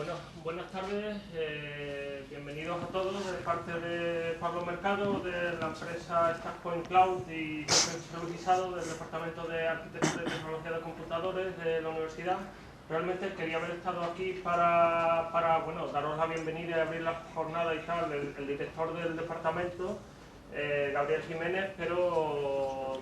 Bueno, buenas tardes, bienvenidos a todos de parte de Pablo Mercado, de la empresa StackPoint Cloud y supervisado del Departamento de Arquitectura y Tecnología de Computadores de la Universidad. Realmente quería haber estado aquí para daros la bienvenida y abrir la jornada y tal, el director del departamento, Gabriel Jiménez, pero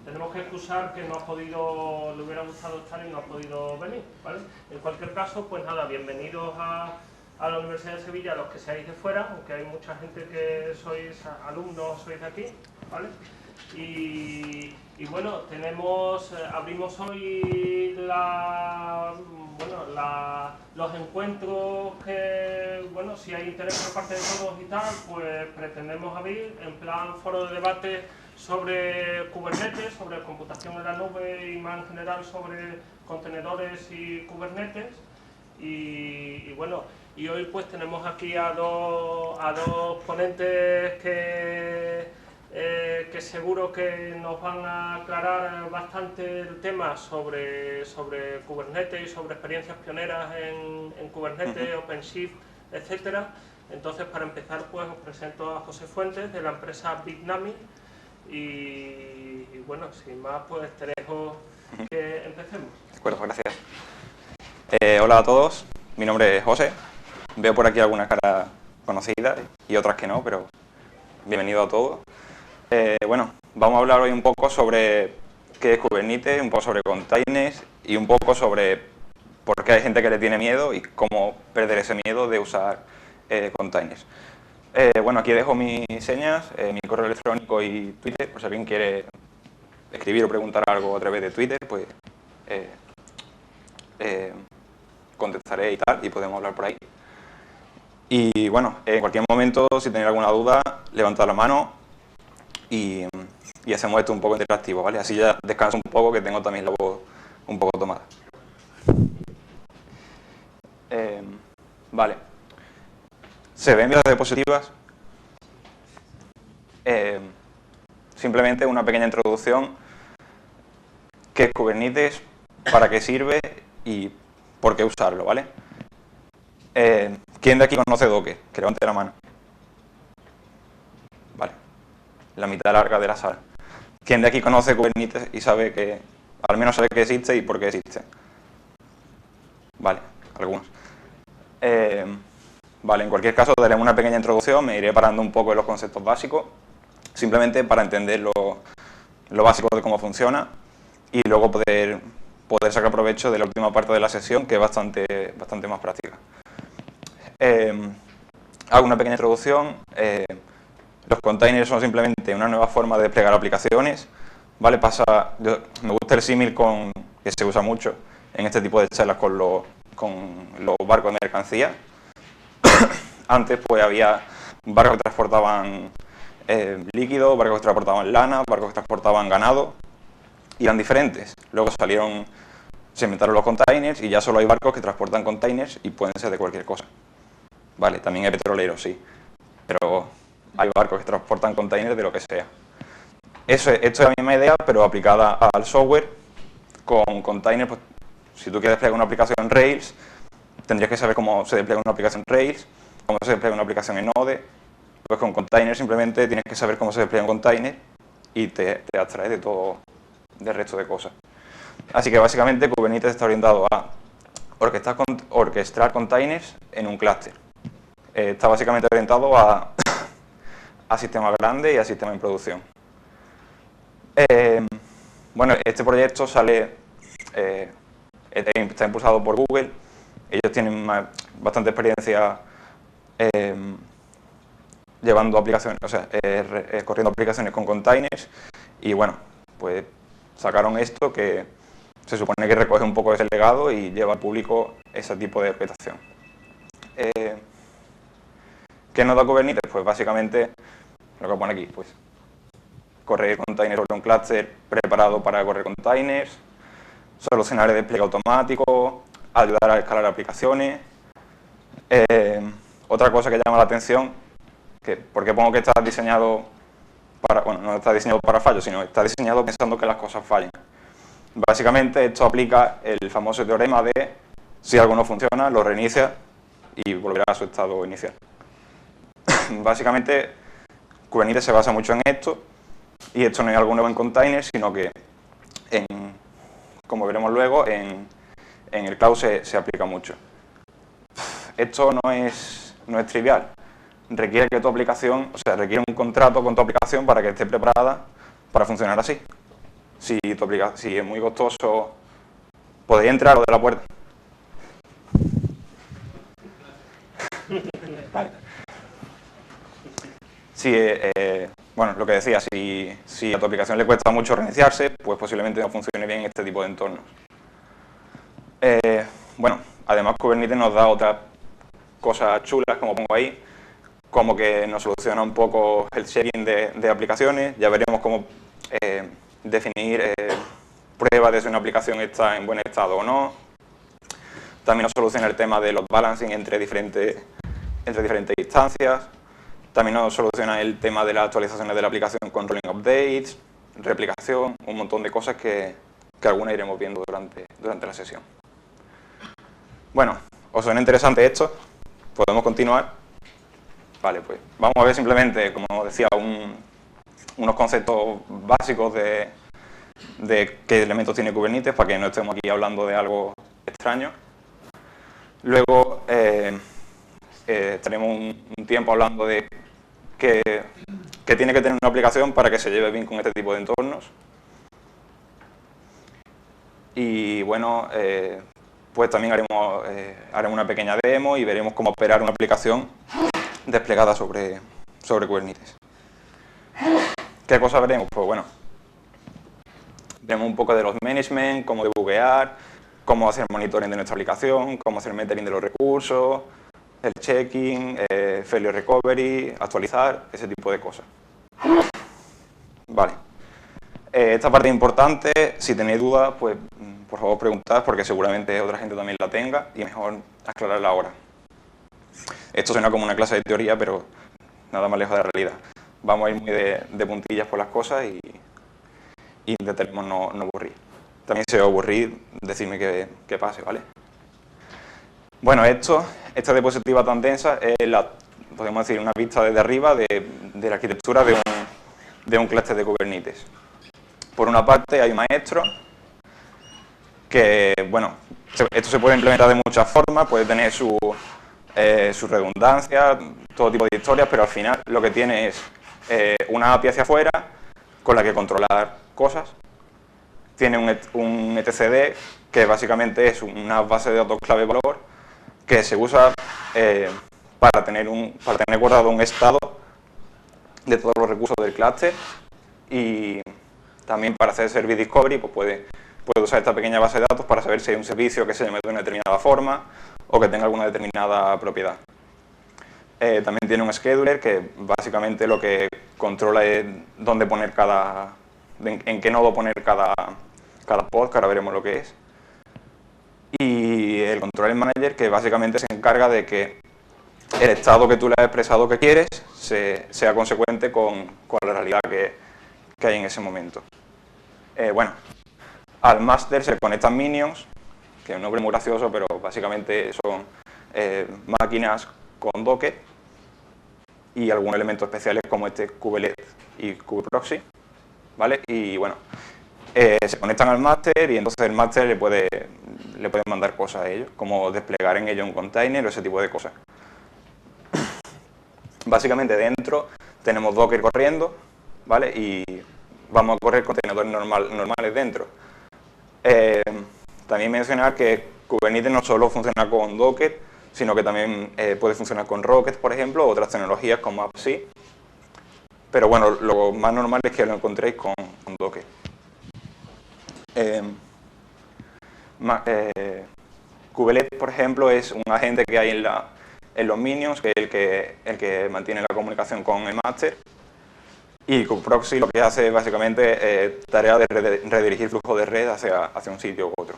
tenemos que excusar que no ha podido, le hubiera gustado estar y no ha podido venir, ¿vale? En cualquier caso, pues nada, bienvenidos a la Universidad de Sevilla, los que seáis de fuera, aunque hay mucha gente que sois alumnos, sois de aquí, ¿vale? Y bueno, abrimos hoy los encuentros que, bueno, si hay interés por parte de todos y tal, pues pretendemos abrir en plan foro de debate sobre Kubernetes, sobre computación en la nube y más en general sobre contenedores y Kubernetes. Y bueno, y hoy pues tenemos aquí a dos ponentes que seguro que nos van a aclarar bastante el tema sobre Kubernetes y sobre experiencias pioneras en Kubernetes, OpenShift, etcétera. Entonces, para empezar, pues os presento a José Fuentes de la empresa Bitnami. Y bueno, sin más, pues te dejo que empecemos. De acuerdo, gracias. Hola a todos, mi nombre es José. Veo por aquí algunas caras conocidas y otras que no, pero bienvenido a todos. Bueno, vamos a hablar hoy un poco sobre qué es Kubernetes, un poco sobre containers y un poco sobre por qué hay gente que le tiene miedo y cómo perder ese miedo de usar containers. Bueno, aquí dejo mis señas, mi correo electrónico y Twitter, por si alguien quiere escribir o preguntar algo a través de Twitter, pues contestaré y tal, y podemos hablar por ahí. Y bueno, en cualquier momento, si tenéis alguna duda, levantad la mano y hacemos esto un poco interactivo, ¿vale? Así ya descanso un poco, que tengo también la voz un poco tomada. Vale. ¿Se ven las diapositivas? Simplemente una pequeña introducción. ¿Qué es Kubernetes? ¿Para qué sirve? Y ¿por qué usarlo? ¿Vale? ¿Quién de aquí conoce Docker? Que levante la mano. Vale. La mitad larga de la sala. ¿Quién de aquí conoce Kubernetes y sabe que, al menos sabe que existe y por qué existe? Vale, algunos. Vale, en cualquier caso daré una pequeña introducción, me iré parando un poco en los conceptos básicos, simplemente para entender lo básico de cómo funciona y luego poder sacar provecho de la última parte de la sesión, que es bastante más práctica. Hago una pequeña introducción. Los containers son simplemente una nueva forma de desplegar aplicaciones, ¿vale? Me gusta el símil que se usa mucho en este tipo de charlas con los barcos de mercancía. Antes pues había barcos que transportaban líquidos, barcos que transportaban lana, barcos que transportaban ganado, y eran diferentes. Luego se inventaron los containers y ya solo hay barcos que transportan containers y pueden ser de cualquier cosa. Vale, también hay petroleros, sí, pero hay barcos que transportan containers de lo que sea. Esto es la misma idea, pero aplicada al software. Con containers, pues, si tú quieres desplegar una aplicación en Rails, tendrías que saber cómo se despliega una aplicación en Rails, cómo se despliega una aplicación en Node. Pues con containers simplemente tienes que saber cómo se despliega un container y te abstraes de todo del resto de cosas. Así que básicamente Kubernetes está orientado a orquestar containers en un clúster. Está básicamente orientado a sistemas grandes y a sistemas en producción. Bueno, este proyecto está impulsado por Google. Ellos tienen bastante experiencia llevando aplicaciones, corriendo aplicaciones con containers, y bueno, pues sacaron esto que se supone que recoge un poco ese legado y lleva al público ese tipo de orquestación. ¿Qué nos da Kubernetes? Pues básicamente lo que pone aquí, pues correr containers sobre un clúster preparado para correr containers, solucionar el despliegue automático, ayudar a escalar aplicaciones. Otra cosa que llama la atención, ¿por qué pongo que está diseñado no está diseñado para fallos, sino está diseñado pensando que las cosas fallen? Básicamente esto aplica el famoso teorema de Si algo no funciona, lo reinicia y volverá a su estado inicial. Básicamente, Kubernetes se basa mucho en esto, y esto no es algo nuevo en containers, sino que, como veremos luego, en el cloud se aplica mucho. Esto no es trivial. Requiere que tu aplicación, o sea, requiere un contrato con tu aplicación para que esté preparada para funcionar así. Si es muy costoso, podéis entrar o de la puerta. Vale. Bueno, lo que decía, si a tu aplicación le cuesta mucho reiniciarse, pues posiblemente no funcione bien este tipo de entornos. Bueno, además Kubernetes nos da otras cosas chulas, como pongo ahí, como que nos soluciona un poco el sharing de aplicaciones. Ya veremos cómo definir pruebas de si una aplicación está en buen estado o no. También nos soluciona el tema de los balancing entre diferentes instancias. También nos soluciona el tema de las actualizaciones de la aplicación con rolling updates, replicación, un montón de cosas que algunas iremos viendo durante la sesión. Bueno, ¿os suena interesante esto? ¿Podemos continuar? Vale, pues vamos a ver simplemente, como decía, unos conceptos básicos de qué elementos tiene Kubernetes, para que no estemos aquí hablando de algo extraño. Luego estaremos un tiempo hablando de que tiene que tener una aplicación para que se lleve bien con este tipo de entornos. Y bueno, pues también haremos una pequeña demo y veremos cómo operar una aplicación desplegada sobre Kubernetes. ¿Qué cosas veremos? Pues bueno, veremos un poco de los management, cómo debuguear, cómo hacer monitoring de nuestra aplicación, cómo hacer metering de los recursos, el checking, failure recovery, actualizar, ese tipo de cosas. Vale. Esta parte es importante. Si tenéis dudas, pues por favor preguntad, porque seguramente otra gente también la tenga y mejor aclararla ahora. Esto suena como una clase de teoría, pero nada más lejos de la realidad. Vamos a ir muy de puntillas por las cosas y intentaremos no aburrir. También si os aburrís, decidme que pase, ¿vale? Bueno, esta diapositiva tan densa es podemos decir, una vista desde arriba de la arquitectura de un clúster de Kubernetes. Por una parte hay un maestro que, bueno, esto se puede implementar de muchas formas, puede tener su redundancia, todo tipo de historias, pero al final lo que tiene es una API hacia afuera con la que controlar cosas. Tiene un etcd, que básicamente es una base de datos clave-valor que se usa para tener guardado un estado de todos los recursos del clúster, y también para hacer service discovery pues puede usar esta pequeña base de datos para saber si hay un servicio que se llame de una determinada forma o que tenga alguna determinada propiedad. También tiene un scheduler que básicamente lo que controla es dónde poner en qué nodo poner cada pod, que ahora veremos lo que es. Y el control manager, que básicamente se encarga de que el estado que tú le has expresado que quieres sea consecuente con la realidad que hay en ese momento. Bueno, al master se le conectan minions, que es un nombre muy gracioso, pero básicamente son máquinas con Docker y algunos elementos especiales como este kubelet y kubeproxy, ¿vale? Y bueno, se conectan al master y entonces el master le puede mandar cosas a ellos, como desplegar en ellos un container o ese tipo de cosas. Básicamente dentro tenemos Docker corriendo, ¿vale? Y vamos a correr contenedores normales dentro. También mencionar que Kubernetes no solo funciona con Docker, sino que también puede funcionar con Rocket, por ejemplo, o otras tecnologías como AppC. Pero bueno, lo más normal es que lo encontréis con Docker. Kubelet, por ejemplo, es un agente que hay en los minions, que es el que mantiene la comunicación con el master. Y kubeproxy lo que hace básicamente tarea de redirigir flujo de red hacia un sitio u otro.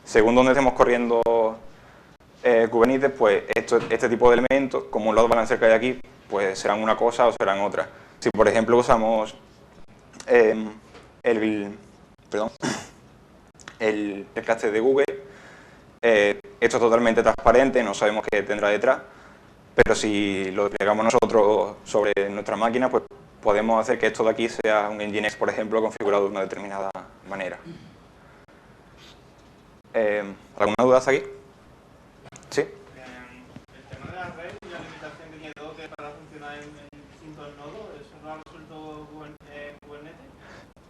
Según donde estemos corriendo Kubernetes, pues este tipo de elementos, como un load balancer que hay aquí, pues serán una cosa o serán otra. Si por ejemplo usamos el cluster de Google. Esto es totalmente transparente, no sabemos qué tendrá detrás, pero si lo desplegamos nosotros sobre nuestra máquina, pues podemos hacer que esto de aquí sea un Nginx, por ejemplo, configurado de una determinada manera. ¿Alguna duda hasta aquí? ¿Sí? El tema de la red y la limitación que tiene Docker para funcionar en distintos nodos, ¿eso no ha resuelto Kubernetes?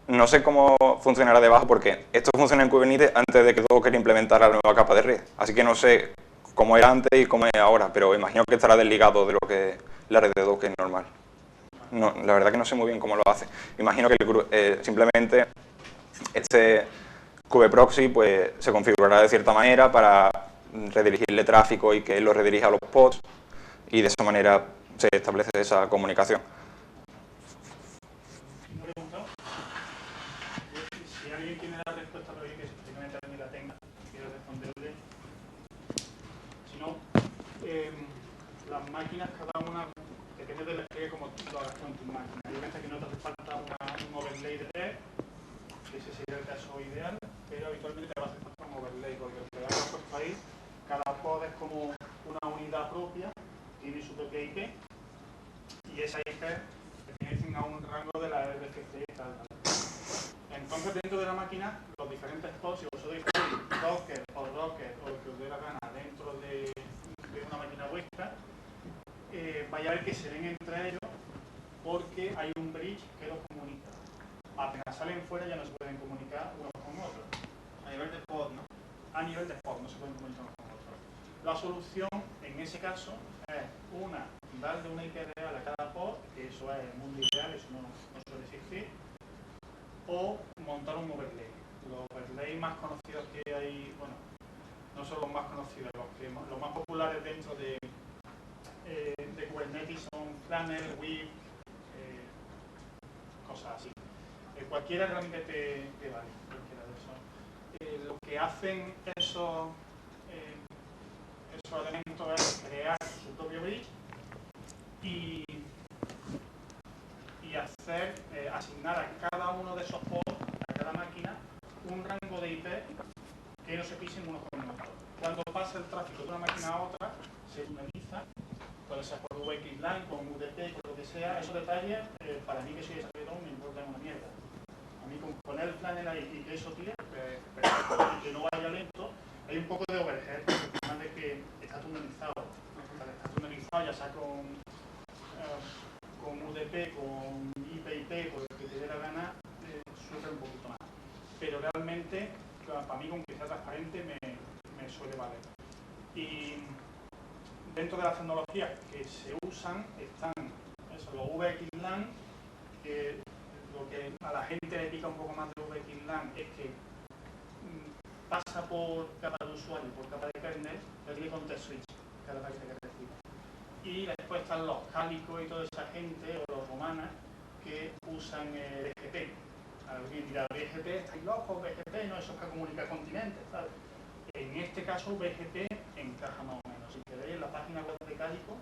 No sé cómo funcionará debajo porque esto funciona en Kubernetes antes de que Docker implementara la nueva capa de red. Así que no sé cómo era antes y cómo es ahora, pero imagino que estará desligado de lo que es la red de Docker normal. No, la verdad que no sé muy bien cómo lo hace. Imagino que simplemente este kube-proxy pues, se configurará de cierta manera para redirigirle tráfico y que él lo redirija a los pods y de esa manera se establece esa comunicación. Si alguien tiene la respuesta, pero que simplemente alguien la tenga, quiero responderle. Si no, las máquinas, cada una, depende del despliegue como lo hagas con tu máquina. Hay veces que no te hace falta un overlay de red, que ese sería el caso ideal, pero habitualmente te va a hacer falta un overlay, porque el que lo has puesto ahí, cada pod es como una unidad propia, tiene su propia IP, y esa IP pertenece a un rango de la RFC y tal. Entonces, dentro de la máquina, los diferentes pods, si vosotros dices Docker o Rocket o lo que os dé la gana dentro de una máquina vuestra, vaya a ver que se ven entre ellos porque hay un bridge que los comunica. Apenas salen fuera ya no se pueden comunicar unos con otros. A nivel de pod, ¿no? A nivel de pod no se pueden comunicar unos con otros. La solución, en ese caso, es darle una IP real a cada pod, que eso es el mundo ideal, eso no suele existir, o montar un overlay. Los overlays más conocidos que hay, bueno, no son los más conocidos, los más populares dentro de Kubernetes son Planner, Weave, cosas así. Cualquiera realmente te vale, cualquiera de esos. Lo que hacen esos elementos es crear su propio bridge y asignar a cada uno de esos pods, a cada máquina, un rango de IP que no se pisen unos con otros. Cuando pasa el tráfico de una máquina a otra, se tuneliza, puede ser por VXLAN, con UDP, con lo que sea. Esos detalles, para mí que soy desarrollador, me importan una mierda. A mí con poner el planner ahí y que eso tire, que no vaya lento, hay un poco de overhead, además de que está tunelizado. Está tunelizado ya sea con UDP, con IP, con lo que te dé la gana, sufre un poquito más. Pero realmente, para mí, con que sea transparente, me suele valer. Y dentro de las tecnologías que se usan están los VXLAN, que lo que a la gente le pica un poco más de VXLAN es que pasa por capa de usuario, por capa de kernel, recibe context switch cada paquete que recibe. Y después están los cálicos y toda esa gente, o los romanas, que usan BGP. Alguien dirá, BGP, estáis locos, BGP, no, eso es que comunica continentes, ¿sabes? En este caso, BGP encaja más o menos. Si queréis, en la página web de Cálico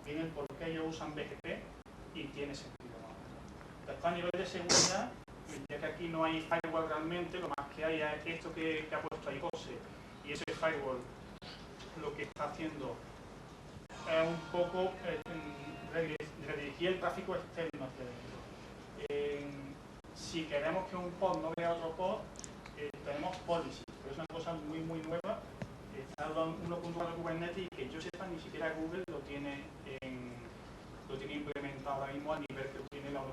viene el por qué ellos usan BGP y tiene sentido más o menos. Después, a nivel de seguridad, ya que aquí no hay firewall realmente, lo más que hay es esto que ha puesto ahí José, y ese firewall lo que está haciendo es un poco redirigir el tráfico externo hacia dentro. Si queremos que un pod no vea otro pod, tenemos policy, pero es una cosa muy nueva. Está dando 1.4 de Kubernetes y que yo sepa ni siquiera Google lo tiene implementado ahora mismo a nivel que tiene la 1.4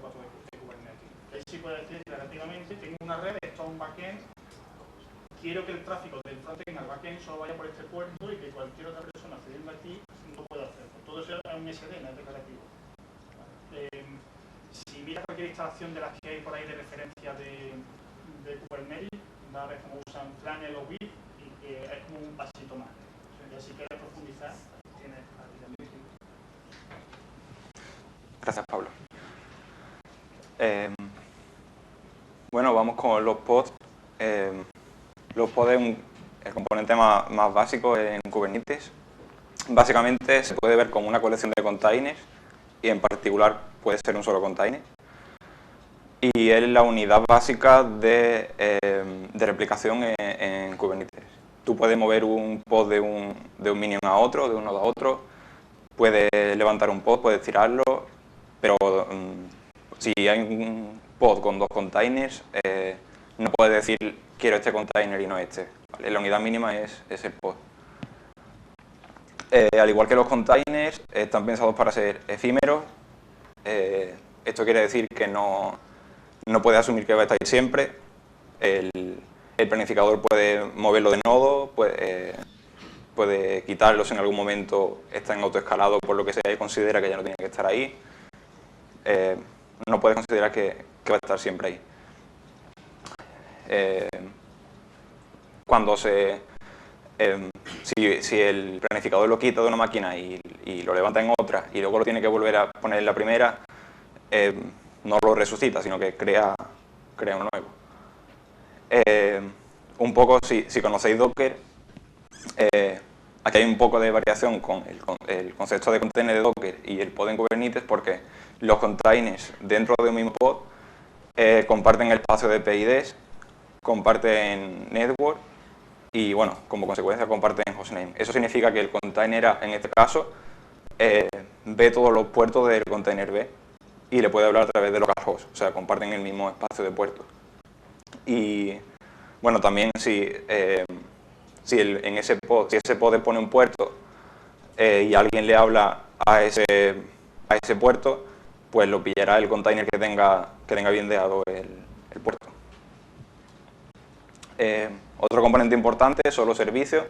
de Kubernetes. Ahí sí puede decir relativamente, tengo una red, esto es un backend, quiero que el tráfico del frontend al backend solo vaya por este puerto y que cualquier otra persona accediendo aquí no pueda hacerlo. Todo eso es un SD, no es declarativo. Si miras cualquier instalación de las que hay por ahí de referencia de Kubernetes, va a ver cómo usan Planner o Weave y que es como un pasito más. Y si quieres profundizar, tienes Gracias, Pablo. Bueno, vamos con los pods. Los pods es el componente más básico en Kubernetes. Básicamente se puede ver como una colección de containers y en particular puede ser un solo container. y es la unidad básica de replicación en Kubernetes. Tú puedes mover un pod de un minion a otro, de un nodo a otro, puedes levantar un pod, puedes tirarlo, pero si hay un pod con 2 containers, no puedes decir quiero este container y no este. ¿Vale? La unidad mínima es el pod. Al igual que los containers, están pensados para ser efímeros. Esto quiere decir que no puede asumir que va a estar ahí siempre. El planificador puede moverlo de nodo, puede quitarlo si en algún momento está en autoescalado por lo que sea y considera que ya no tiene que estar ahí. No puede considerar que va a estar siempre ahí. Cuando si el planificador lo quita de una máquina y lo levanta en otra y luego lo tiene que volver a poner en la primera, no lo resucita, sino que crea uno nuevo. Un poco, si conocéis Docker, aquí hay un poco de variación con el concepto de container de Docker y el pod en Kubernetes, porque los containers dentro de un mismo pod comparten el espacio de PIDs, comparten network y, bueno, como consecuencia comparten hostname. Eso significa que el container A, en este caso, ve todos los puertos del container B y le puede hablar a través de localhost, o sea, comparten el mismo espacio de puertos. Y, bueno, también si ese pod pone un puerto y alguien le habla a ese puerto, pues lo pillará el container que tenga bien dejado el puerto. Otro componente importante son los servicios.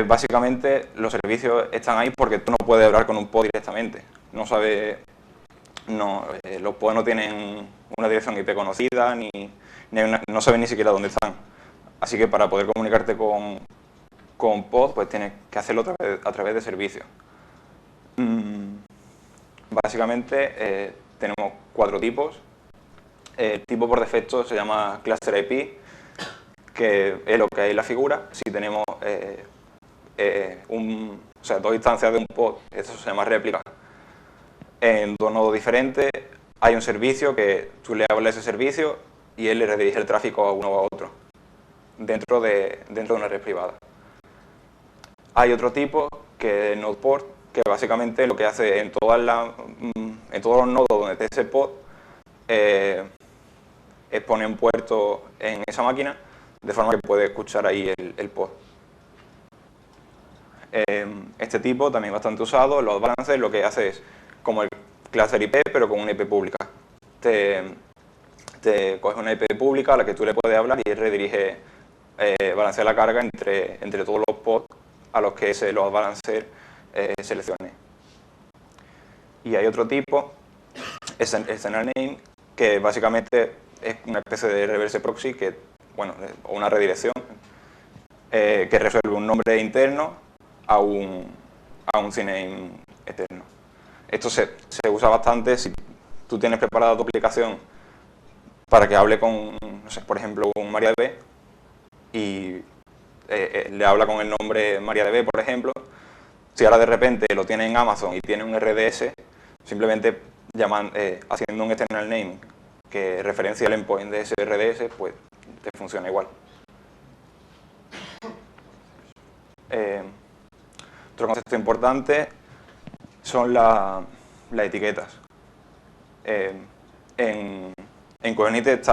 Básicamente los servicios están ahí porque tú no puedes hablar con un pod directamente. Los pods no tienen una dirección IP conocida, no saben ni siquiera dónde están. Así que para poder comunicarte con pod, pues tienes que hacerlo a través de servicios. Básicamente tenemos 4 tipos. El tipo por defecto se llama Cluster IP, que es lo que hay en la figura. Si tenemos 2 instancias de un pod, eso se llama réplica, en 2 nodos diferentes, hay un servicio que tú le hablas a ese servicio y él le redirige el tráfico a uno o a otro, dentro de una red privada. Hay otro tipo, que es Node Port, que básicamente lo que hace en todos los nodos donde esté ese pod, es poner un puerto en esa máquina, de forma que puede escuchar ahí el pod. Este tipo también es bastante usado. Los balancers lo que hace es como el cluster IP, pero con una IP pública. Te coge una IP pública a la que tú le puedes hablar y redirige, balancea la carga entre todos los pods a los que ese load balancer seleccione. Y hay otro tipo, es el external name, que básicamente es una especie de reverse proxy, o una redirección, que resuelve un nombre interno a un CNAME externo. Esto se usa bastante si tú tienes preparada tu aplicación para que hable con, no sé, por ejemplo, un MariaDB y le habla con el nombre MariaDB, por ejemplo. Si ahora de repente lo tiene en Amazon y tiene un RDS, simplemente haciendo un external name que referencia el endpoint de ese RDS, pues te funciona igual. Otro concepto importante son las etiquetas. En Kubernetes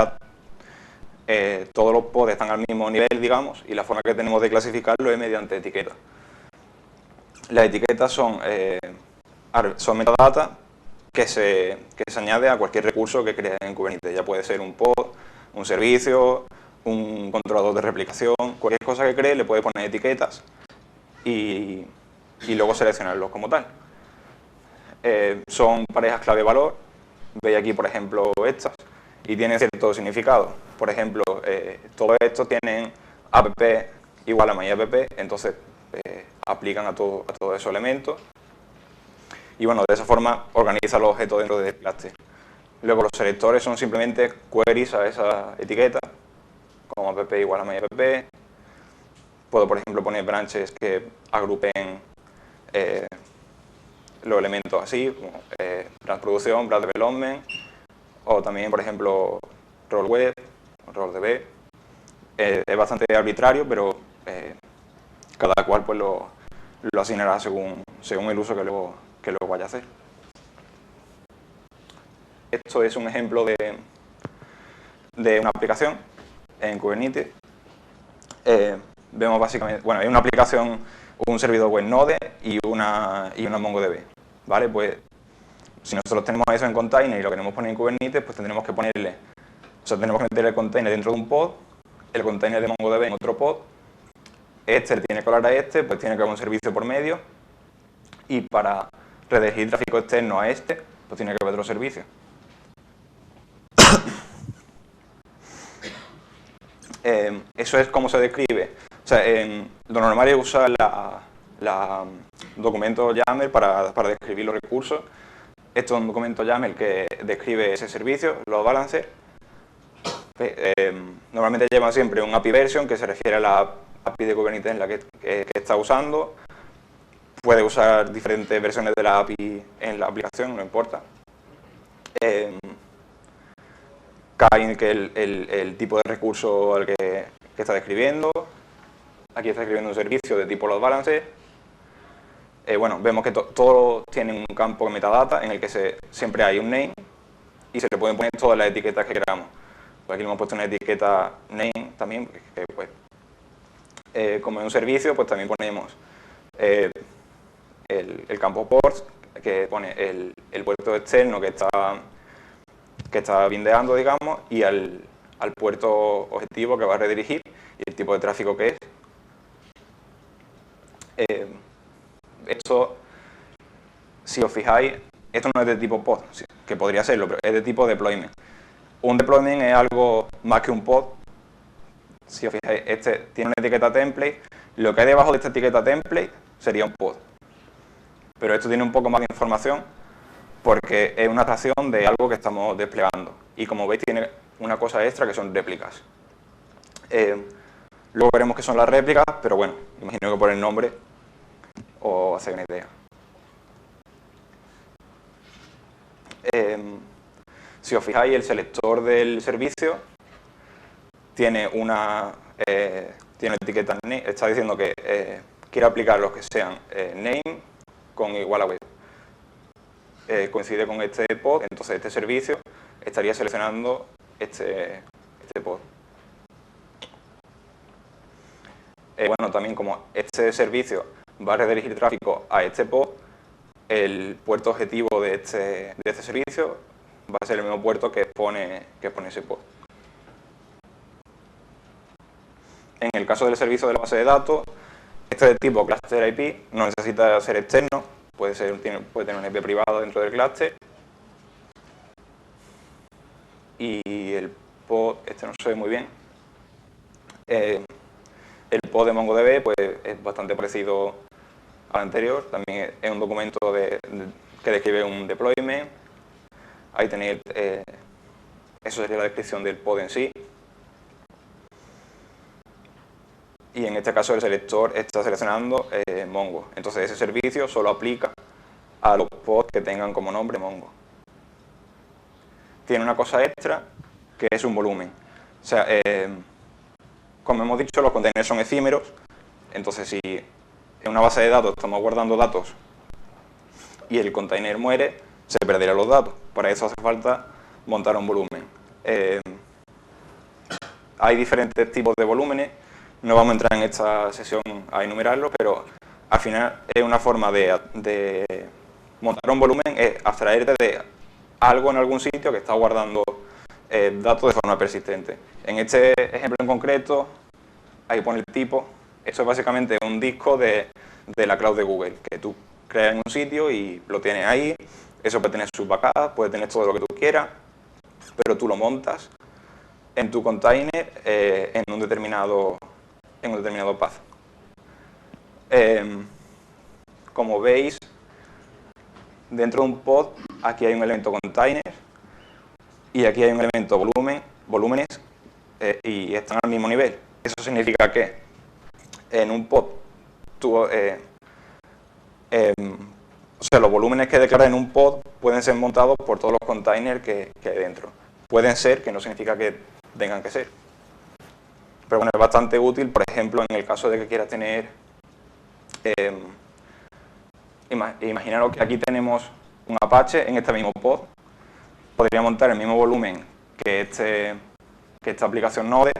todos los pods están al mismo nivel, digamos, y la forma que tenemos de clasificarlo es mediante etiquetas. Las etiquetas son metadata que se añade a cualquier recurso que crees en Kubernetes. Ya puede ser un pod, un servicio, un controlador de replicación, cualquier cosa que crees le puedes poner etiquetas y luego seleccionarlos como tal. Son parejas clave-valor. Veis aquí, por ejemplo, estas, y tienen cierto significado. Por ejemplo, todos estos tienen app igual a myapp, entonces aplican a todos esos elementos. Y bueno, de esa forma organiza los objetos dentro del cluster. Luego los selectores son simplemente queries a esa etiqueta, como app igual a myapp. Puedo, por ejemplo, poner branches que agrupen los elementos así, como branch producción, branch development, o también, por ejemplo, rol web, rol DB. Es bastante arbitrario, pero cada cual pues lo asignará según el uso que luego vaya a hacer. Esto es un ejemplo de una aplicación en Kubernetes. Vemos básicamente, bueno, hay una aplicación, un servidor web Node y una MongoDB, ¿vale? Pues si nosotros tenemos eso en container y lo queremos poner en Kubernetes, pues tendremos que ponerle, o sea, tenemos que meter el container dentro de un pod, el container de MongoDB en otro pod, este le tiene que hablar a este, pues tiene que haber un servicio por medio, y para redirigir tráfico externo a este, pues tiene que haber otro servicio. Eso es como se describe. O sea, lo normal es usar la documento YAML para describir los recursos. Esto es un documento YAML que describe ese servicio, los balances. Normalmente lleva siempre un API version, que se refiere a la API de Kubernetes en la que está usando. Puede usar diferentes versiones de la API en la aplicación, no importa. Cae que el tipo de recurso al que está describiendo. Aquí está escribiendo un servicio de tipo load balancer. Bueno, vemos que todos tienen un campo de metadata en el que siempre hay un name y se le pueden poner todas las etiquetas que queramos. Pues aquí le hemos puesto una etiqueta name también, porque pues, como es un servicio, pues también ponemos el campo ports, que pone el puerto externo que está bindeando, digamos, y al puerto objetivo que va a redirigir y el tipo de tráfico que es. Esto, si os fijáis, esto no es de tipo pod, que podría serlo, pero es de tipo deployment. Un deployment es algo más que un pod. Si os fijáis, este tiene una etiqueta template. Lo que hay debajo de esta etiqueta template sería un pod. Pero esto tiene un poco más de información porque es una abstracción de algo que estamos desplegando. Y como veis, tiene una cosa extra que son réplicas. Luego veremos qué son las réplicas, pero bueno, imagino que por el nombre os hacéis una idea. Si os fijáis, el selector del servicio tiene una etiqueta name, está diciendo que quiere aplicar los que sean name con igual a web. Coincide con este pod, entonces este servicio estaría seleccionando este pod. Bueno, también como este servicio va a redirigir tráfico a este pod, el puerto objetivo de este servicio va a ser el mismo puerto que pone ese pod. En el caso del servicio de la base de datos, este es de tipo cluster IP, no necesita ser externo, puede tener una IP privada dentro del cluster. Y el pod, este no se ve muy bien. El pod de MongoDB pues, es bastante parecido al anterior, también es un documento que describe un deployment. Ahí tenéis, eso sería la descripción del pod en sí. Y en este caso el selector está seleccionando Mongo. Entonces ese servicio solo aplica a los pods que tengan como nombre Mongo. Tiene una cosa extra que es un volumen. O sea, como hemos dicho, los containers son efímeros. Entonces si en una base de datos estamos guardando datos y el container muere, se perderán los datos. Para eso hace falta montar un volumen. Hay diferentes tipos de volúmenes. No vamos a entrar en esta sesión a enumerarlos, pero al final es una forma de montar un volumen, es abstraerte de algo en algún sitio que está guardando datos de forma persistente. En este ejemplo en concreto, ahí pone el tipo. Esto es básicamente un disco de la cloud de Google, que tú creas en un sitio y lo tienes ahí. Eso puede tener sus backups, puede tener todo lo que tú quieras, pero tú lo montas en tu container en un determinado path. Como veis, dentro de un pod, aquí hay un elemento container y aquí hay un elemento volúmenes, y están al mismo nivel. Eso significa que en un pod tú o sea, los volúmenes que declara en un pod pueden ser montados por todos los containers que hay dentro. Pueden ser, que no significa que tengan que ser. Pero bueno, es bastante útil, por ejemplo, en el caso de que quieras tener... imaginaros que aquí tenemos un Apache en este mismo pod. Podría montar el mismo volumen que esta aplicación Node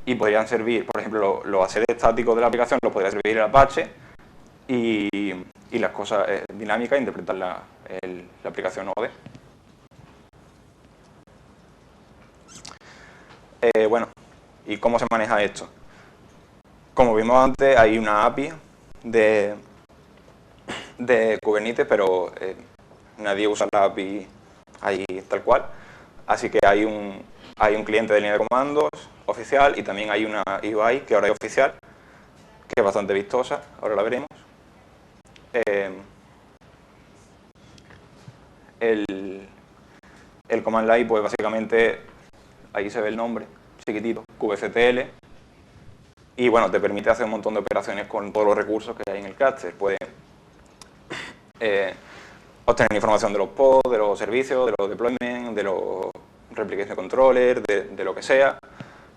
y podrían servir, por ejemplo, los assets estáticos de la aplicación los podría servir el Apache y las cosas dinámicas interpretar la aplicación Node. Bueno, ¿y cómo se maneja esto? Como vimos antes, hay una API de Kubernetes, pero nadie usa la API ahí tal cual. Así que hay un cliente de línea de comandos oficial y también hay una UI que ahora es oficial, que es bastante vistosa, ahora la veremos. El command line, pues básicamente, ahí se ve el nombre, chiquitito, kubectl, y bueno, te permite hacer un montón de operaciones con todos los recursos que hay en el cluster. Puedes obtener información de los pods, de los servicios, de los deployments, de los replication controllers, de lo que sea.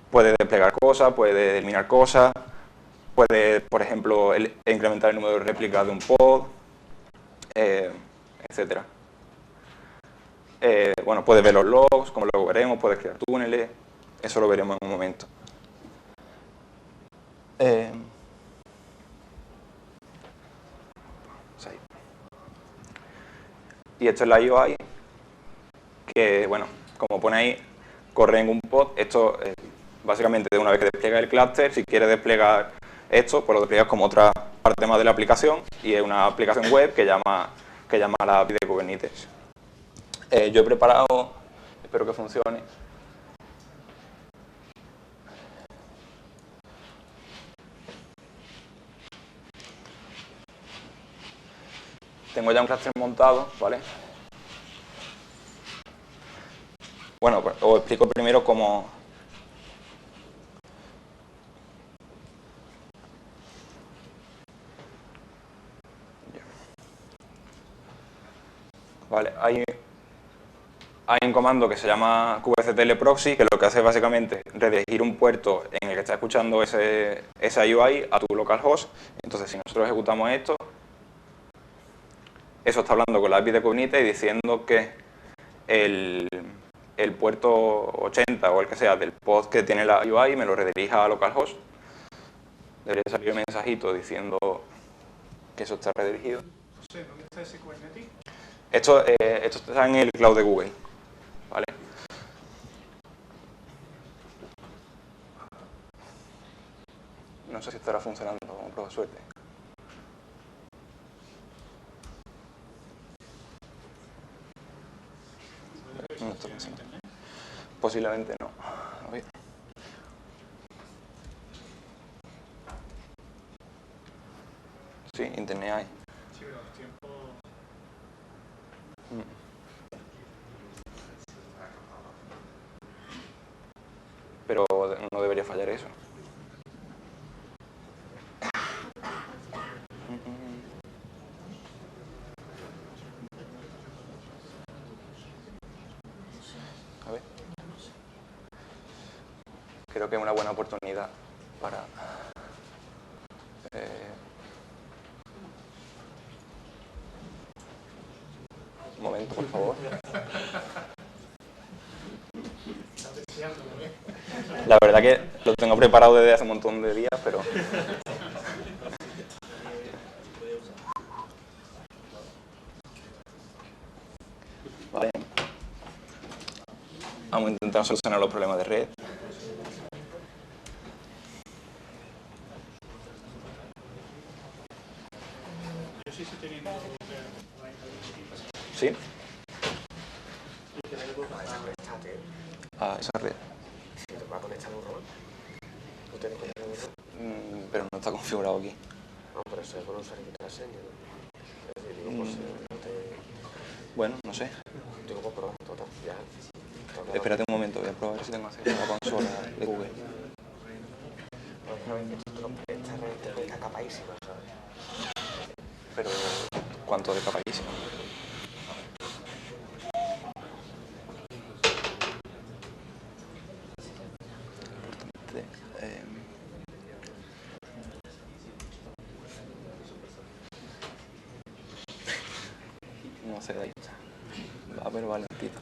Puedes desplegar cosas, puedes eliminar cosas, puedes, por ejemplo, incrementar el número de réplicas de un pod, etcétera. Bueno, puedes ver los logs, como luego veremos, puedes crear túneles, eso lo veremos en un momento. Y esto es la UI, que, bueno, como pone ahí, corre en un pod. Esto, básicamente, de una vez que despliega el clúster, si quieres desplegar esto, pues lo despliegas como otra parte más de la aplicación, y es una aplicación web que llama a la API de Kubernetes. Yo he preparado, espero que funcione. Tengo ya un clúster montado, ¿vale? Bueno, pues os explico primero cómo... Vale, hay un comando que se llama kubectl proxy, que lo que hace es básicamente redirigir un puerto en el que está escuchando esa UI a tu localhost. Entonces, si nosotros ejecutamos esto, eso está hablando con la API de Kubernetes y diciendo que el puerto 80 o el que sea del pod que tiene la UI me lo redirija a localhost. Debería salir un mensajito diciendo que eso está redirigido. José, ¿dónde está ese Kubernetes? Esto está en el cloud de Google, ¿vale? No sé si estará funcionando, vamos a probar suerte. No está funcionando. Posiblemente no. A ver. Sí, internet hay. Sí, pero los tiempos... Pero no debería fallar eso. A ver. Creo que es una buena oportunidad para... Un momento, por favor. La verdad que lo tengo preparado desde hace un montón de días, pero... Vale. Vamos a intentar solucionar los problemas de red. Yo sí estoy teniendo... ¿Sí? Ah, esa red. ¿Va a conectar un robot? Pero no está configurado aquí. No, pero eso es por usar contraseña, ¿no? Es decir, digo, pues no te... Bueno, no sé. Digo, pues probar, total, ya. Espérate un momento, voy a probar si tengo acceso a la consola de Google. Esta red está capadísima, ¿sabes? Pero, cuanto de capa aquí, sí. No sé de ahí. Va, pero valentito.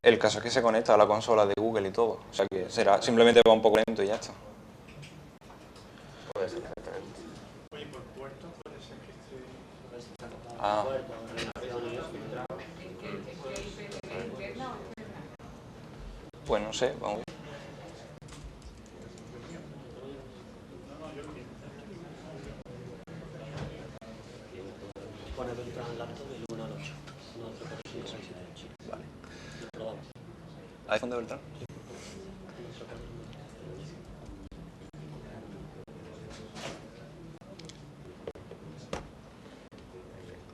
El caso es que se conecta a la consola de Google y todo. O sea que será, simplemente va un poco lento y ya está. Puede ser perfectamente. Oye, por puerto puede ser que esté... Ah, pues no sé, vamos a ver. Pone ventana en laptop y luego una noche. No otro pero sí, 6 7 Vale. Lo probamos. ¿iPhone de Beltrán?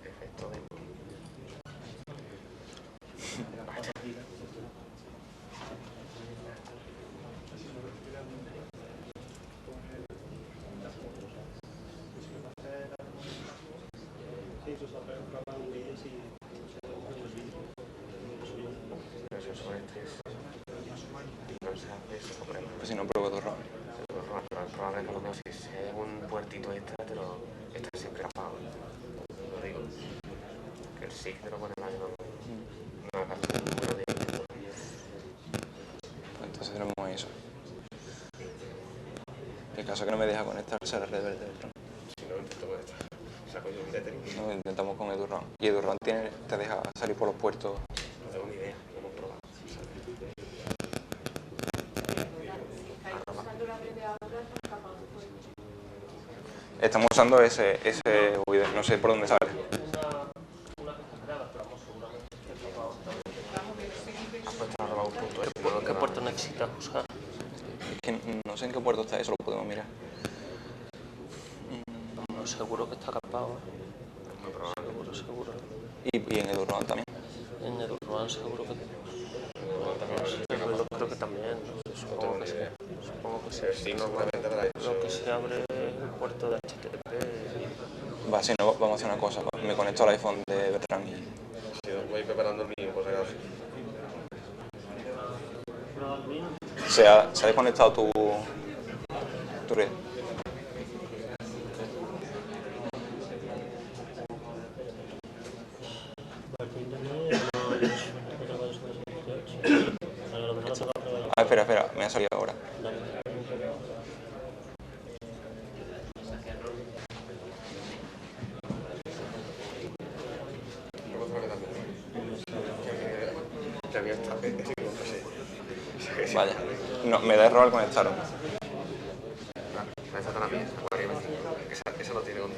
Efecto de... Pero si uso este y no se hace eso, por ejemplo. Pues si no, pruebo dos rounds. Es probable que lo menos si es un puertito extra, te lo está siempre grabado. Lo digo. Que el SIG te lo pone más no hagas ninguna de ellas. Entonces tenemos eso. El caso es que no me deja conectarse a la red de Beltrán. Si no, intento conectar. Saco yo un lettering. No, intentamos con EduRAN. Y EduRAN te deja salir por los puertos. No tengo ni idea, no hemos probado. Estamos usando ese UID, no sé por dónde sale. Una que está creada, pero vamos, seguramente esté tapado. Pues está grabado un punto ese, no lo ¿Qué puerto necesitas usar? Es que no sé en qué puerto está eso, lo podemos mirar. No, seguro que está capado. muy probable. Seguro. Y en EduRAN también. En EduRAN seguro que... Creo que también. Supongo que sí. Supongo que sí. El SIG normalmente te la Lo que se abre es el puerto de HTTP. Va, si no, vamos a hacer una cosa. Me conecto al iPhone de Beltrán y... Si os voy preparando el mío, por si acaso. ¿Se ha desconectado tu red? Ah, espera, me ha salido ahora. Que había estado, Vaya, no, me da error al conectarlo. esa está la mía, la María Mejía. Esa no tiene onda.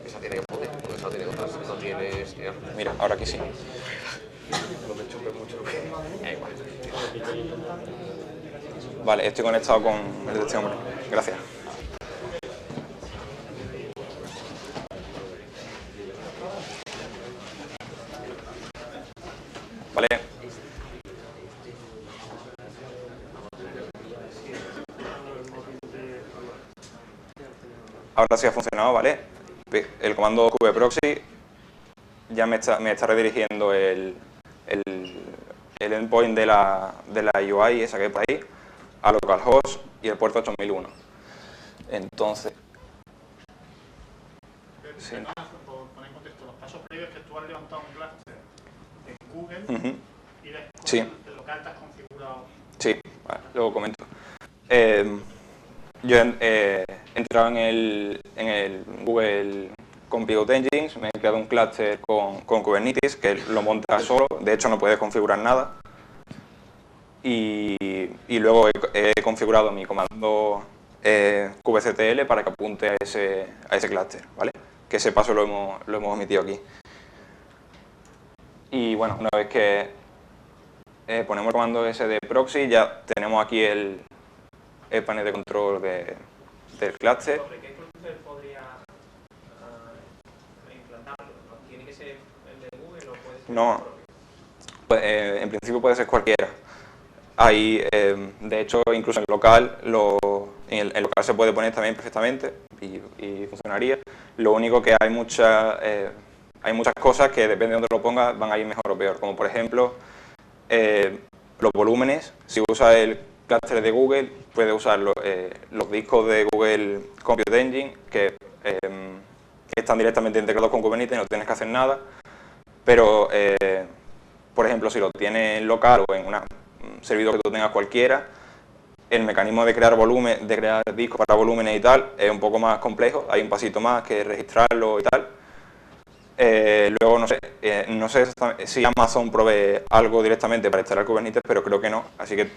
Esa tiene que poner, porque esa no tiene onda. No tiene señal. Mira, ahora aquí sí. No me chupes mucho. Igual. Vale, estoy conectado con el de este hombre. Gracias. Vale. Ahora sí ha funcionado, ¿vale? El comando kube-proxy ya me está redirigiendo el endpoint de la UI, esa que hay por ahí, a localhost y el puerto 8001. Entonces... Sí. Por poner en contexto, los pasos previos que tú has levantado un cluster en Google y después Sí. el local te has configurado. Sí, vale, luego comento. Yo he entrado en el Google Compute Engines, me he creado un clúster con Kubernetes que lo monta solo, de hecho no puedes configurar nada. Y luego he configurado mi comando kubectl para que apunte a ese clúster, ¿vale? Que ese paso lo hemos omitido aquí. Y bueno, una vez que ponemos el comando ese de proxy, ya tenemos aquí el panel de control del clúster. ¿Sobre qué clúster podría implantarlo? ¿Tiene que ser el de Google o puede ser No, el propio? En principio puede ser cualquiera. Hay, de hecho, incluso en local, en el local se puede poner también perfectamente y funcionaría. Lo único que hay muchas cosas que depende de dónde lo pongas van a ir mejor o peor, como por ejemplo los volúmenes. Si usas el clúster de Google, puedes usar los discos de Google Compute Engine que están directamente integrados con Kubernetes, no tienes que hacer nada, pero por ejemplo, si lo tienes en local o en un servidor que tú tengas cualquiera, el mecanismo de crear volumen, de crear discos para volúmenes y tal, es un poco más complejo, hay un pasito más que registrarlo y tal. Luego no sé si Amazon provee algo directamente para instalar Kubernetes, pero creo que no, así que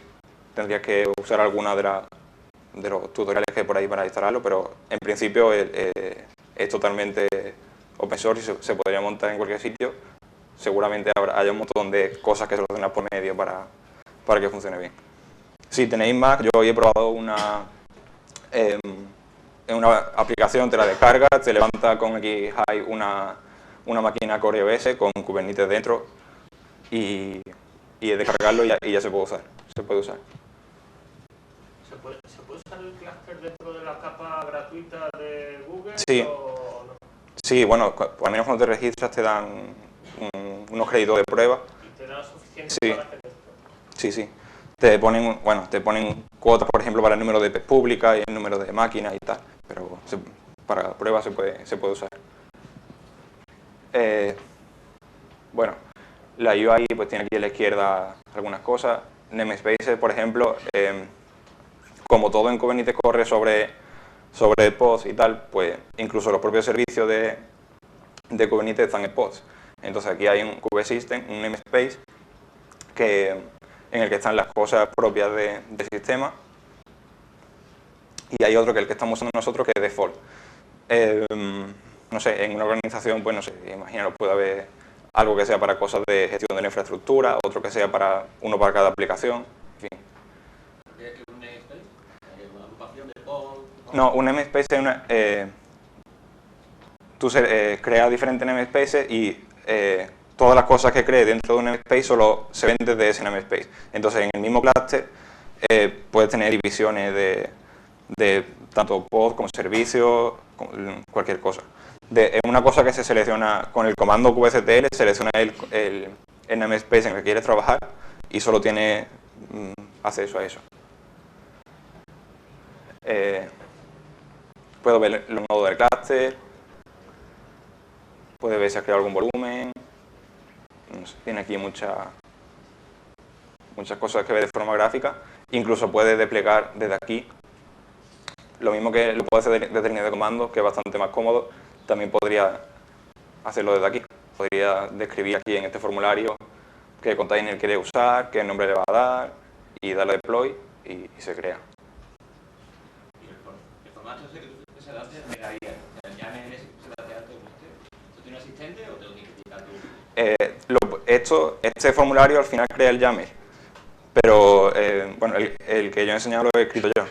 tendrías que usar alguna de los tutoriales que hay por ahí para instalarlo, pero en principio es totalmente open source y se podría montar en cualquier sitio. Seguramente haya un montón de cosas que solucionar por medio para que funcione bien. Si tenéis Mac, yo hoy he probado una aplicación, te la descargas, te levanta con X-High una máquina Core OS con Kubernetes dentro y es descargarlo y ya se puede usar. ¿Se puede usar el clúster dentro de la capa gratuita de Google? Sí. ¿O no? Sí, bueno, al menos cuando te registras te dan unos créditos de prueba. ¿Y te da suficiente Sí. para hacer esto? Sí, sí. Te ponen cuotas, por ejemplo, para el número de IPs públicas y el número de máquinas y tal, pero para pruebas se puede usar. Bueno, la UI pues tiene aquí a la izquierda algunas cosas. Namespaces, por ejemplo, como todo en Kubernetes corre sobre pods y tal, pues incluso los propios servicios de Kubernetes están en pods. Entonces aquí hay un kubesystem, un namespace, en el que están las cosas propias del sistema, y hay otro que es el que estamos usando nosotros, que es default. No sé, en una organización, pues no sé, imaginaros, puede haber algo que sea para cosas de gestión de la infraestructura, otro que sea uno para cada aplicación, en fin. ¿Es un namespace? ¿Una agrupación de pod? No, un namespace es una... tú creas diferentes namespaces y todas las cosas que crees dentro de un namespace solo se ven desde ese namespace. Entonces, en el mismo clúster puedes tener divisiones de tanto pod como servicios, cualquier cosa. Es una cosa que se selecciona con el comando kubectl, selecciona el namespace en el que quieres trabajar y solo tienes acceso a eso. Puedo ver los nodos del clúster, puede ver si has creado algún volumen, no sé, tiene aquí muchas cosas que ver de forma gráfica, incluso puede desplegar desde aquí, lo mismo que lo puede hacer desde línea de comando, que es bastante más cómodo, también podría hacerlo desde aquí, podría describir aquí en este formulario qué container quiere usar, qué nombre le va a dar y darle deploy y se crea. ¿Y el formato ese que se adapte me daría? ¿El YAML ese que se adapte a todo usted? ¿Esto tiene un asistente o te lo tienes que explicar tú? Este formulario al final crea el YAML, pero bueno, el que yo he enseñado lo he escrito yo.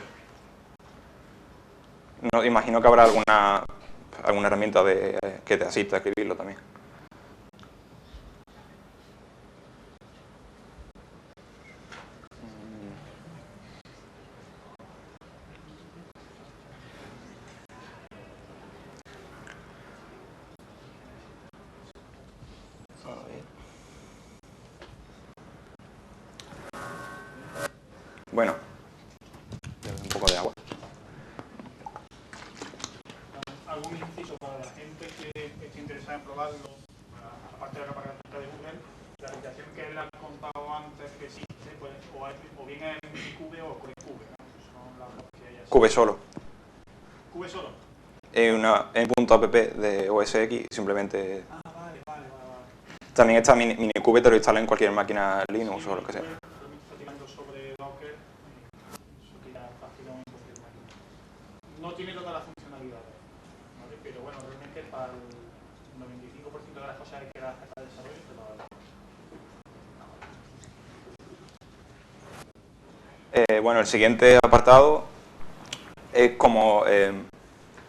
No, imagino que habrá alguna herramienta que te asista a escribirlo también. Bueno, un poco de agua. ¿Algún inciso para la gente que esté interesada en probarlo? Aparte de la capa gratuita de Google, la aplicación que le han contado antes que existe, pues, o bien en Cube o con Cube, ¿no? Son las dos que hay así. Cube solo. ¿Cube solo? En .app de OS X, simplemente... Vale. También está Minikube, te lo instala en cualquier máquina Linux o lo que sea. Está tirando sobre Docker, eso tira fácilmente en cualquier máquina. No tiene todas las funcionalidades, ¿vale? Pero bueno, realmente para el 95% de las cosas que la jefa de desarrollo te lo da. Bueno, el siguiente apartado es como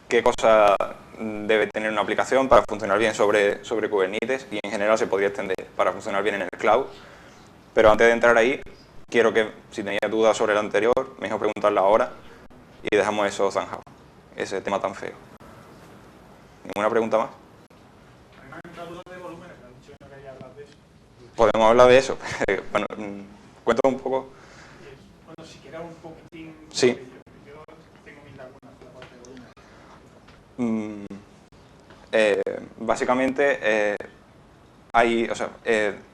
qué cosa debe tener una aplicación para funcionar bien sobre Kubernetes, y en general se podría extender para funcionar bien en el cloud. Pero antes de entrar ahí, quiero que, si tenéis dudas sobre el anterior, mejor preguntarla ahora y dejamos eso zanjado, ese tema tan feo. ¿Ninguna pregunta más? A mí me han entrado dudas de volúmenes, me han dicho que no quería hablar de eso. Podemos hablar de eso. Bueno, cuéntame un poco. Bueno, si quieres un poquitín... Sí. Yo tengo mis lagunas con la parte de volúmenes. Básicamente,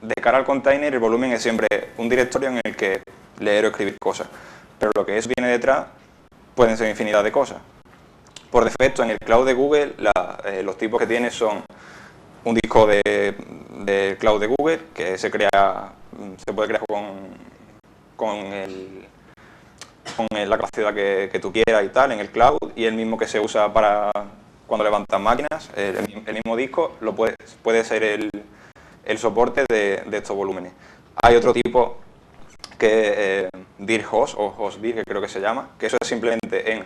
de cara al container, el volumen es siempre un directorio en el que leer o escribir cosas. Pero lo que eso tiene detrás pueden ser infinidad de cosas. Por defecto, en el cloud de Google, los tipos que tiene son un disco de cloud de Google, que se puede crear con la capacidad que tú quieras y tal, en el cloud, y el mismo que se usa para cuando levantas máquinas, el mismo disco, puede ser el soporte de estos volúmenes. Hay otro tipo que dir host o host dir, que creo que se llama, que eso es simplemente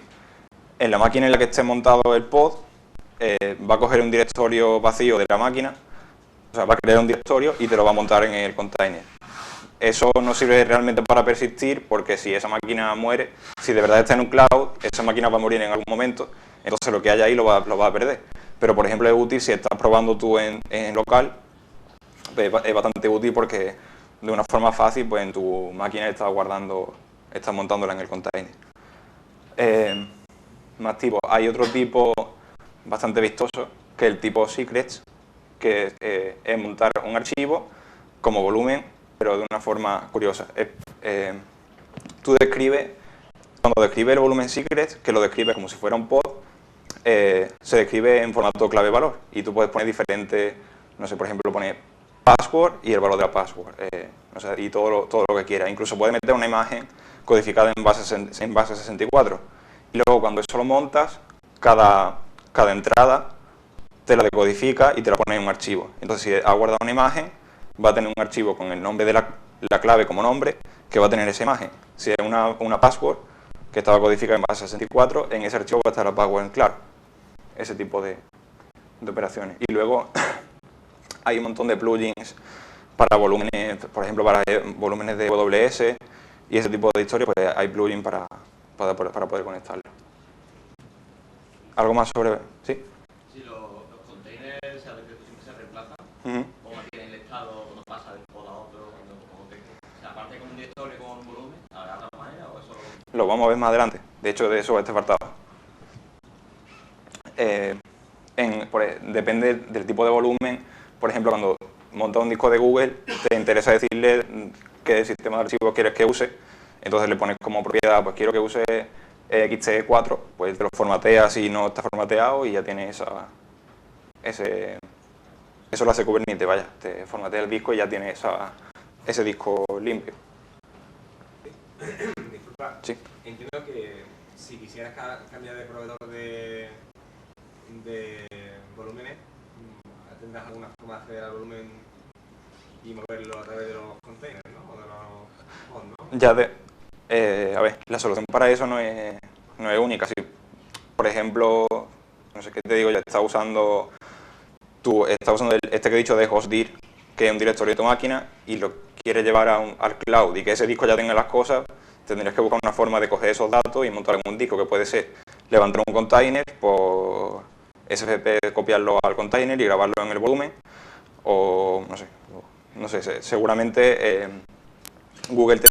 en la máquina en la que esté montado el pod, va a coger un directorio vacío de la máquina, o sea, va a crear un directorio y te lo va a montar en el container. Eso no sirve realmente para persistir, porque si esa máquina muere, si de verdad está en un cloud, esa máquina va a morir en algún momento, entonces lo que haya ahí lo va a perder. Pero, por ejemplo, es útil si estás probando tú en local, es bastante útil porque de una forma fácil, pues en tu máquina estás montándola en el container. Más tipos. Hay otro tipo bastante vistoso, que es el tipo secrets, que es montar un archivo como volumen, pero de una forma curiosa. Cuando describe el volumen secrets, que lo describe como si fuera un pod, se describe en formato clave-valor, y tú puedes poner diferentes, no sé, por ejemplo, poner password y el valor de la password, no sé, y todo lo que quieras. Incluso puedes meter una imagen codificada en base 64, y luego cuando eso lo montas, cada entrada te la decodifica y te la pone en un archivo. Entonces, si has guardado una imagen, va a tener un archivo con el nombre de la clave como nombre, que va a tener esa imagen. Si es una password que estaba codificada en base 64, en ese archivo va a estar la password en claro. Ese tipo de operaciones. Y luego hay un montón de plugins para volúmenes, por ejemplo, para volúmenes de AWS y ese tipo de historias, pues hay plugins para poder conectarlo. ¿Algo más sobre...? ¿Sí? Si los containers siempre se reemplazan, o mantienen el estado cuando pasa de un pod a otro, o sea, aparte con un directorio con volumen, ¿habrá otra manera o eso...? Lo vamos a ver más adelante. De hecho, de eso va este apartado. Depende del tipo de volumen. Por ejemplo, cuando montas un disco de Google, te interesa decirle qué sistema de archivos quieres que use. Entonces le pones como propiedad, pues quiero que use XT4, pues te lo formateas si no está formateado y ya tienes eso lo hace Kubernetes, vaya, te formatea el disco y ya tienes ese disco limpio. Disculpa, sí. Entiendo que si quisieras cambiar de proveedor de volúmenes, tendrás alguna forma de acceder al volumen y moverlo a través de los containers, ¿no? O de los pods, ¿no? Ya a ver, la solución para eso no es única. Si, por ejemplo, no sé qué te digo, ya estás usando este que he dicho de hostdir, que es un directorio de tu máquina, y lo quieres llevar al cloud y que ese disco ya tenga las cosas, tendrías que buscar una forma de coger esos datos y montar en un disco, que puede ser levantar un container, por SFP copiarlo al container y grabarlo en el volumen, o no sé, seguramente Google te